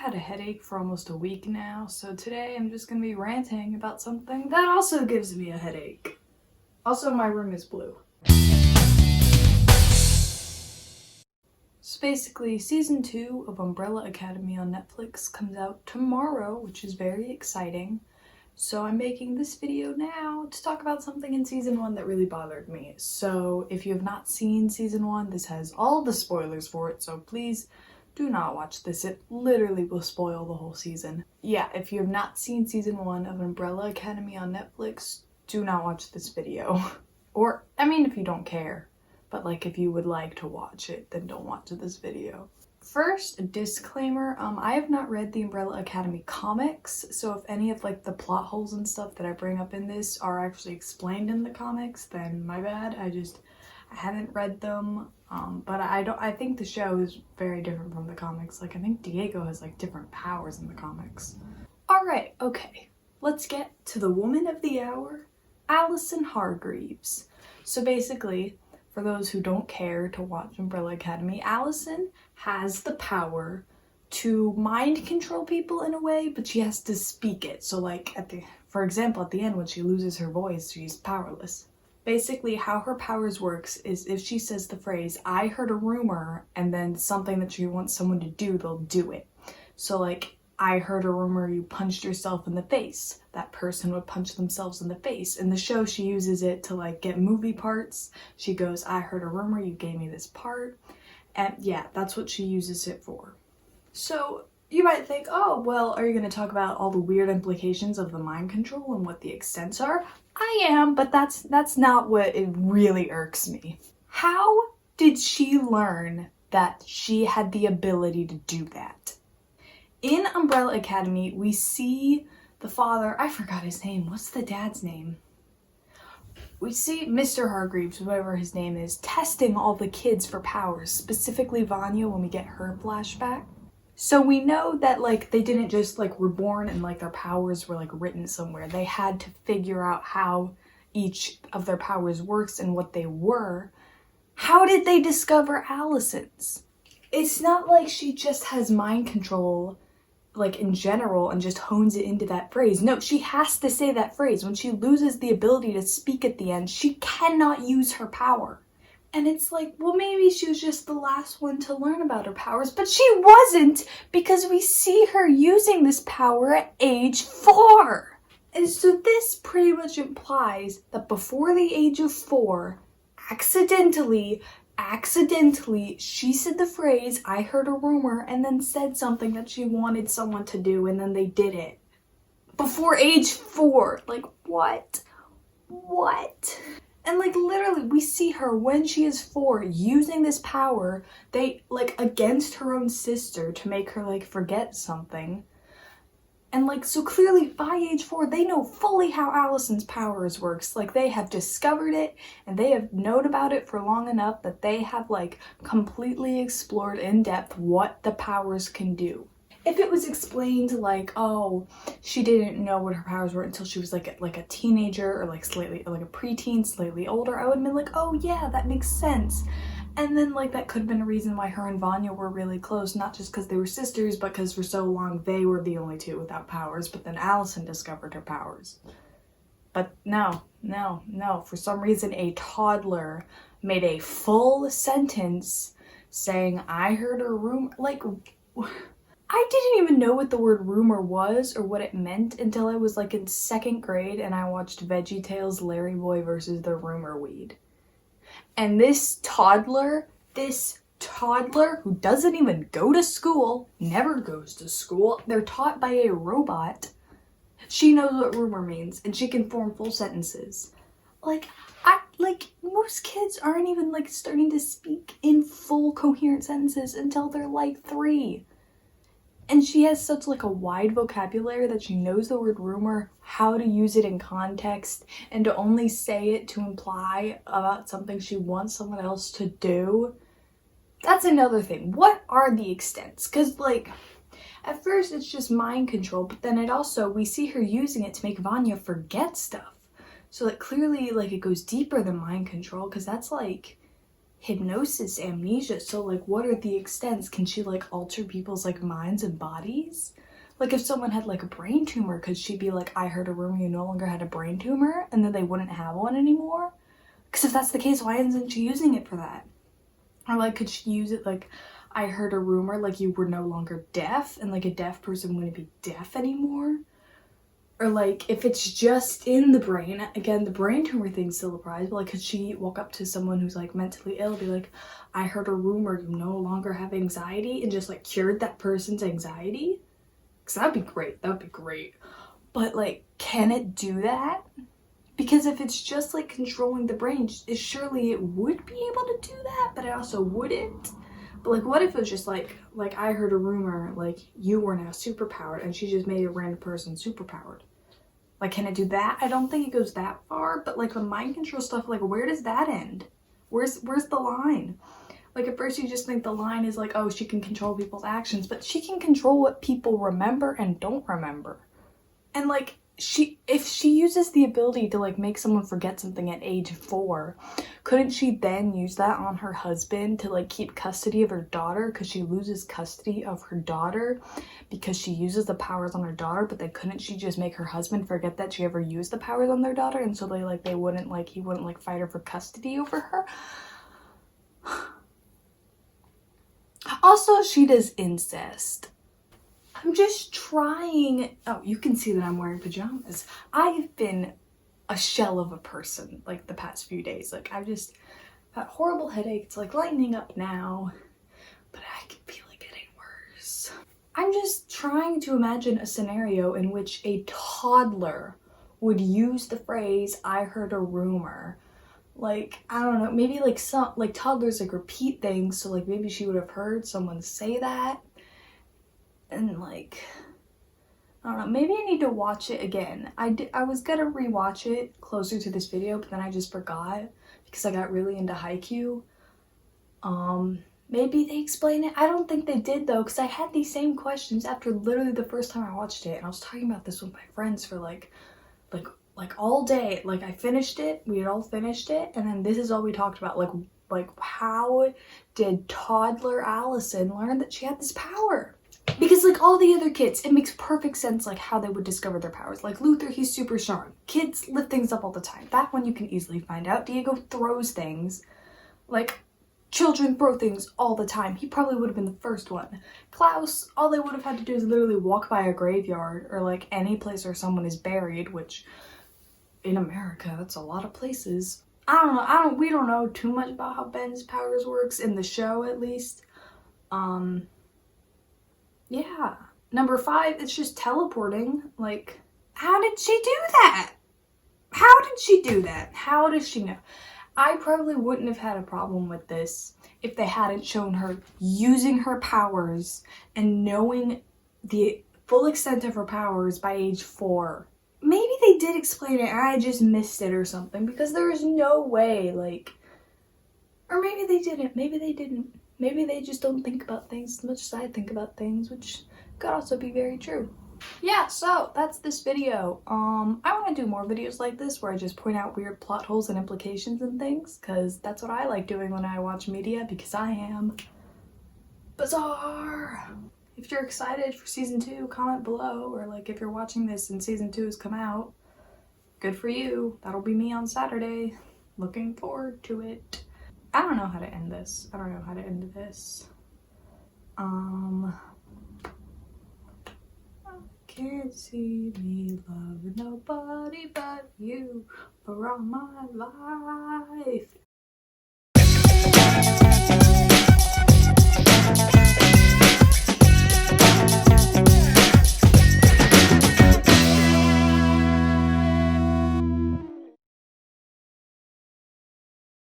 had a headache for almost a week now, so today I'm just gonna be ranting about something that also gives me a headache. Also, my room is blue. So basically, season 2 of Umbrella Academy on Netflix comes out tomorrow, which is very exciting. So I'm making this video now to talk about something in season 1 that really bothered me. So if you have not seen season 1, this has all the spoilers for it, so please do not watch this. It literally will spoil the whole season. Yeah, if you have not seen season 1 of Umbrella Academy on Netflix, do not watch this video. Or, I mean, if you don't care. But like, if you would like to watch it, then don't watch this video. First, a disclaimer, I have not read the Umbrella Academy comics, so if any of like the plot holes and stuff that I bring up in this are actually explained in the comics, then my bad. I haven't read them, but I think the show is very different from the comics. Like, I think Diego has like different powers in the comics. Alright, okay, let's get to the woman of the hour, Allison Hargreaves. So basically, for those who don't care to watch Umbrella Academy, Allison has the power to mind control people in a way, but she has to speak it. So like, for example, at the end when she loses her voice, she's powerless. Basically, how her powers works is if she says the phrase, "I heard a rumor," and then something that she wants someone to do, they'll do it. So like, "I heard a rumor you punched yourself in the face." That person would punch themselves in the face. In the show, she uses it to like get movie parts. She goes, "I heard a rumor you gave me this part." And yeah, that's what she uses it for. So you might think, oh, well, are you going to talk about all the weird implications of the mind control and what the extents are? I am, but that's not what it really irks me. How did she learn that she had the ability to do that? In Umbrella Academy, we see the father, I forgot his name, what's the dad's name? We see Mr. Hargreaves, whatever his name is, testing all the kids for powers, specifically Vanya when we get her flashback. So we know that like they didn't just like were born and like their powers were like written somewhere. They had to figure out how each of their powers works and what they were. How did they discover Allison's? It's not like she just has mind control like in general and just hones it into that phrase. No, she has to say that phrase. When she loses the ability to speak at the end, she cannot use her power. And it's like, well, maybe she was just the last one to learn about her powers, but she wasn't, because we see her using this power at age 4. And so this pretty much implies that before the age of 4, accidentally, she said the phrase, "I heard a rumor," and then said something that she wanted someone to do, and then they did it. Before age 4. Like, what? What? And like, literally, we see her when she is 4 using this power, like, against her own sister to make her, like, forget something. And like, so clearly by age 4, they know fully how Allison's powers works. Like, they have discovered it and they have known about it for long enough that they have like completely explored in depth what the powers can do. If it was explained like, oh, she didn't know what her powers were until she was like a teenager or like slightly like a preteen, slightly older, I would have been like, oh yeah, that makes sense. And then like that could have been a reason why her and Vanya were really close, not just because they were sisters, but because for so long they were the only two without powers, but then Allison discovered her powers. But no. For some reason a toddler made a full sentence saying, "I heard a rumor." Like, I didn't even know what the word rumor was or what it meant until I was like in 2nd grade and I watched VeggieTales Larry Boy versus the Rumor Weed. And this toddler who doesn't even go to school, never goes to school, they're taught by a robot, she knows what rumor means and she can form full sentences. Like, most kids aren't even like starting to speak in full coherent sentences until they're like 3. And she has such like a wide vocabulary that she knows the word rumor, how to use it in context, and to only say it to imply about something she wants someone else to do. That's another thing. What are the extents? Because like, at first it's just mind control, but then we see her using it to make Vanya forget stuff. So like clearly like it goes deeper than mind control, because that's like hypnosis, amnesia. So like, what are the extents? Can she like alter people's like minds and bodies? Like if someone had like a brain tumor, could she be like, I heard a rumor you no longer had a brain tumor, and then they wouldn't have one anymore? Because if that's the case, why isn't she using it for that? Or like, could she use it like, I heard a rumor like you were no longer deaf, and like a deaf person wouldn't be deaf anymore? Or like, if it's just in the brain, again, the brain tumor thing still applies, but like, could she walk up to someone who's like mentally ill, be like, I heard a rumor you no longer have anxiety, and just like cured that person's anxiety? Because that'd be great. That would be great. But like, can it do that? Because if it's just like controlling the brain, surely it would be able to do that, but it also wouldn't. But like, what if it was just like I heard a rumor like you were now superpowered, and she just made a random person superpowered? Like, can it do that? I don't think it goes that far, but like the mind control stuff, like where does that end? Where's the line? Like at first you just think the line is like, oh, she can control people's actions, but she can control what people remember and don't remember. And like, if she uses the ability to like make someone forget something at age 4, couldn't she then use that on her husband to like keep custody of her daughter? Because she loses custody of her daughter because she uses the powers on her daughter, but then couldn't she just make her husband forget that she ever used the powers on their daughter, and so he wouldn't like fight her for custody over her? Also, she does incest. I'm just trying. Oh, you can see that I'm wearing pajamas. I've been a shell of a person like the past few days. Like I've just got horrible headaches, like lightening up now, but I can feel it getting worse. I'm just trying to imagine a scenario in which a toddler would use the phrase, I heard a rumor. Like, I don't know, maybe like toddlers like repeat things, so like maybe she would have heard someone say that. And like, I don't know, maybe I need to watch it again. I was gonna rewatch it closer to this video, but then I just forgot because I got really into Haikyuu. Maybe they explain it. I don't think they did though, because I had these same questions after literally the first time I watched it, and I was talking about this with my friends for like all day. Like I finished it, we had all finished it, and then this is all we talked about. Like how did toddler Allison learn that she had this power? Because like all the other kids, it makes perfect sense like how they would discover their powers. Like Luther, he's super strong. Kids lift things up all the time. That one you can easily find out. Diego throws things. Like children throw things all the time. He probably would have been the first one. Klaus, all they would have had to do is literally walk by a graveyard or like any place where someone is buried, which in America, that's a lot of places. I don't know. We don't know too much about how Ben's powers works in the show, at least. Yeah. Number 5, it's just teleporting. Like, how did she do that? How did she do that? How does she know? I probably wouldn't have had a problem with this if they hadn't shown her using her powers and knowing the full extent of her powers by age 4. Maybe they did explain it and I just missed it or something, because there is no way, like, or maybe they didn't, maybe they didn't. Maybe they just don't think about things as much as I think about things, which could also be very true. Yeah, so that's this video. I want to do more videos like this where I just point out weird plot holes and implications and things, because that's what I like doing when I watch media, because I am bizarre. If you're excited for season 2, comment below, or like if you're watching this and season 2 has come out, good for you. That'll be me on Saturday. Looking forward to it. I don't know how to end this. Can't see me love nobody but you for all my life.